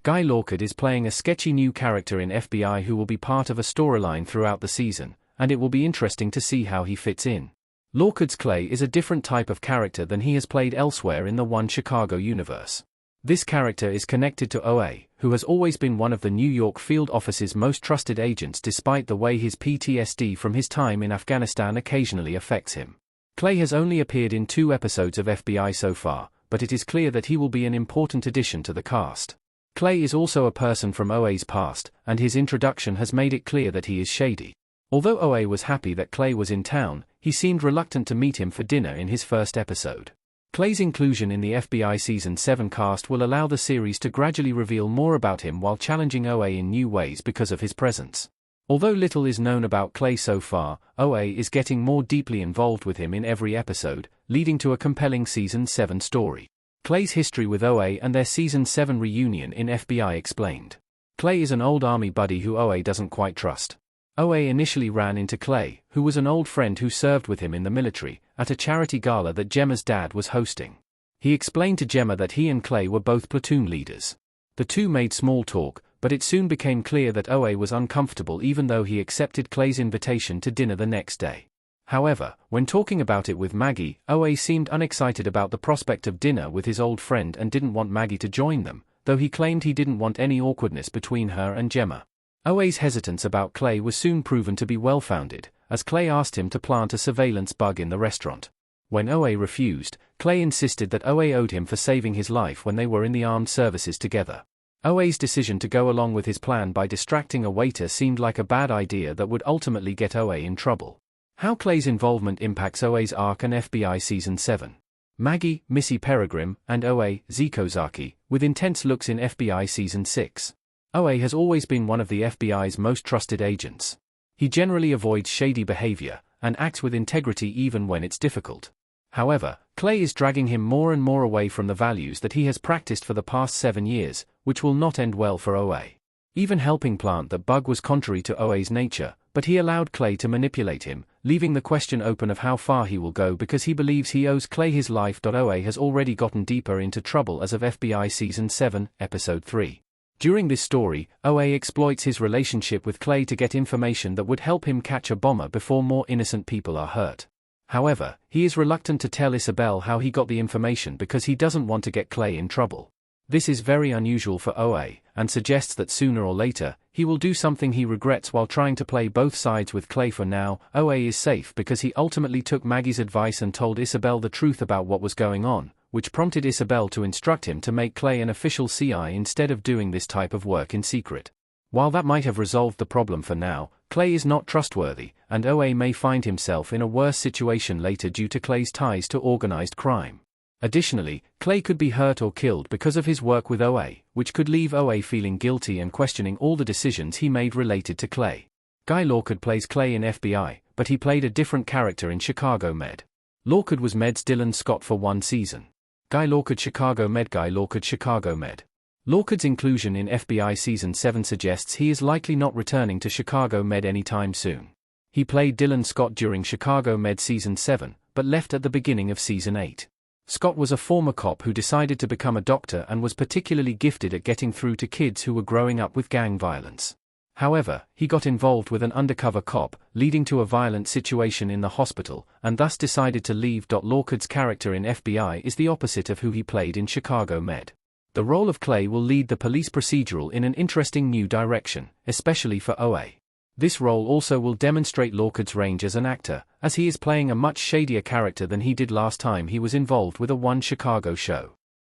Guy Lockard is playing a sketchy new character in FBI who will be part of a storyline throughout the season, and it will be interesting to see how he fits in. Lockard's Clay is a different type of character than he has played elsewhere in the One Chicago universe. This character is connected to OA, who has always been one of the New York field office's most trusted agents despite the way his PTSD from his time in Afghanistan occasionally affects him. Clay has only appeared in 2 episodes of FBI so far, but it is clear that he will be an important addition to the cast. Clay is also a person from OA's past, and his introduction has made it clear that he is shady. Although OA was happy that Clay was in town, he seemed reluctant to meet him for dinner in his first episode. Clay's inclusion in the FBI Season 7 cast will allow the series to gradually reveal more about him while challenging OA in new ways because of his presence. Although little is known about Clay so far, OA is getting more deeply involved with him in every episode, leading to a compelling Season 7 story. Clay's history with OA and their Season 7 reunion in FBI explained. Clay is an old army buddy who OA doesn't quite trust. OA initially ran into Clay, who was an old friend who served with him in the military, at a charity gala that Gemma's dad was hosting. He explained to Gemma that he and Clay were both platoon leaders. The two made small talk, but it soon became clear that OA was uncomfortable even though he accepted Clay's invitation to dinner the next day. However, when talking about it with Maggie, OA seemed unexcited about the prospect of dinner with his old friend and didn't want Maggie to join them, though he claimed he didn't want any awkwardness between her and Gemma. OA's hesitance about Clay was soon proven to be well-founded, as Clay asked him to plant a surveillance bug in the restaurant. When OA refused, Clay insisted that OA owed him for saving his life when they were in the armed services together. OA's decision to go along with his plan by distracting a waiter seemed like a bad idea that would ultimately get OA in trouble. How Clay's involvement impacts OA's arc and FBI Season 7. Maggie, Missy Peregrine, and OA, Zikozaki, with intense looks in FBI Season 6. OA has always been one of the FBI's most trusted agents. He generally avoids shady behavior, and acts with integrity even when it's difficult. However, Clay is dragging him more and more away from the values that he has practiced for the past 7 years, which will not end well for OA. Even helping plant that bug was contrary to OA's nature, but he allowed Clay to manipulate him, leaving the question open of how far he will go because he believes he owes Clay his life. OA has already gotten deeper into trouble as of FBI Season 7, Episode 3. During this story, OA exploits his relationship with Clay to get information that would help him catch a bomber before more innocent people are hurt. However, he is reluctant to tell Isabel how he got the information because he doesn't want to get Clay in trouble. This is very unusual for OA, and suggests that sooner or later, he will do something he regrets while trying to play both sides with Clay. For now, OA is safe because he ultimately took Maggie's advice and told Isabel the truth about what was going on, which prompted Isabel to instruct him to make Clay an official CI instead of doing this type of work in secret. While that might have resolved the problem for now, Clay is not trustworthy, and OA may find himself in a worse situation later due to Clay's ties to organized crime. Additionally, Clay could be hurt or killed because of his work with OA, which could leave OA feeling guilty and questioning all the decisions he made related to Clay. Guy Lockard plays Clay in FBI, but he played a different character in Chicago Med. Lockard was Med's Dylan Scott for 1 season. Guy Lockard Chicago Med. Guy Lockard Chicago Med. Lockard's inclusion in FBI Season 7 suggests he is likely not returning to Chicago Med anytime soon. He played Dylan Scott during Chicago Med Season 7, but left at the beginning of Season 8. Scott was a former cop who decided to become a doctor and was particularly gifted at getting through to kids who were growing up with gang violence. However, he got involved with an undercover cop, leading to a violent situation in the hospital, and thus decided to leave. Lockard's character in FBI is the opposite of who he played in Chicago Med. The role of Clay will lead the police procedural in an interesting new direction, especially for OA. This role also will demonstrate Lockard's range as an actor, as he is playing a much shadier character than he did last time he was involved with a One Chicago show.